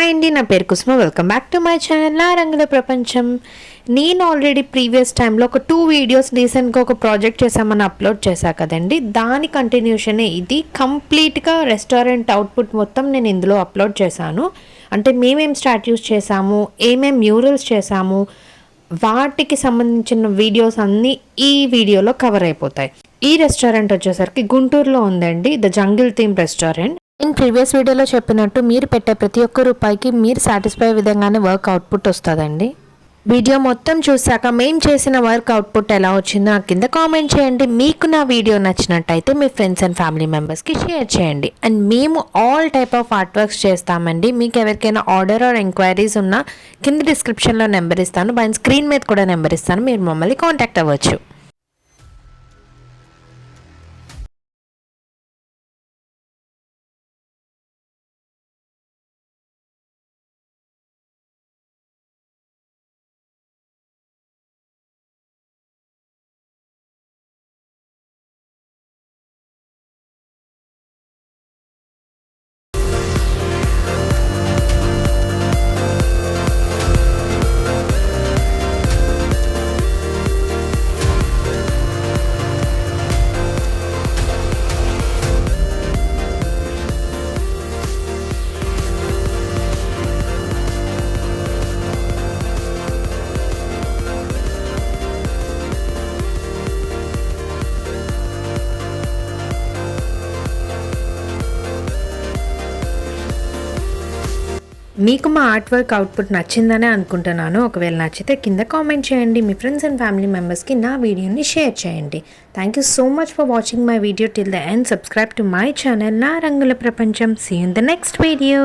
Hi అండి, నా పేరు Kusuma. Welcome back to my channel నా రంగుల ప్రపంచం. నేను ఆల్రెడీ ప్రీవియస్ టైంలో ఒక 2 వీడియోస్ రీసెంట్గా ఒక ప్రాజెక్ట్ చేసామని అప్లోడ్ చేశా కదండి. దాని కంటిన్యూషనే ఇది. కంప్లీట్గా రెస్టారెంట్ అవుట్పుట్ మొత్తం నేను ఇందులో అప్లోడ్ చేశాను. అంటే మేమేం స్టాట్యూస్ చేసాము, ఏమేం మ్యూరల్స్ చేసాము, వాటికి సంబంధించిన వీడియోస్ అన్నీ ఈ వీడియోలో కవర్ అయిపోతాయి. ఈ రెస్టారెంట్ వచ్చేసరికి గుంటూరులో ఉందండి, ద జంగిల్ థీమ్ రెస్టారెంట్. నేను ప్రీవియస్ వీడియోలో చెప్పినట్టు మీరు పెట్టే ప్రతి ఒక్క రూపాయికి మీరు సాటిస్ఫై విధంగానే వర్క్ అవుట్పుట్ వస్తుందండి. వీడియో మొత్తం చూసాక మేము చేసిన వర్క్ అవుట్పుట్ ఎలా వచ్చిందో నాకు కింద కామెంట్ చేయండి. మీకు నా వీడియో నచ్చినట్టయితే మీ ఫ్రెండ్స్ అండ్ ఫ్యామిలీ మెంబర్స్కి షేర్ చేయండి. అండ్ మేము all type of art works చేస్తామండి. మీకు ఎవరికైనా ఆర్డర్ ఆర్ ఎంక్వైరీస్ ఉన్నా కింద డిస్క్రిప్షన్లో నెంబర్ ఇస్తాను, పైన స్క్రీన్ మీద కూడా నెంబర్ ఇస్తాను, మీరు మమ్మల్ని కాంటాక్ట్ అవ్వచ్చు. మీకు మా ఆర్ట్ వర్క్ అవుట్పుట్ నచ్చిందనే అనుకుంటున్నాను. ఒకవేళ నచ్చితే కింద కామెంట్ చేయండి. మీ ఫ్రెండ్స్ అండ్ ఫ్యామిలీ మెంబర్స్కి నా వీడియోని షేర్ చేయండి. Thank you so much for watching my video till the end. Subscribe to my channel నా రంగుల ప్రపంచం. See you in the next video.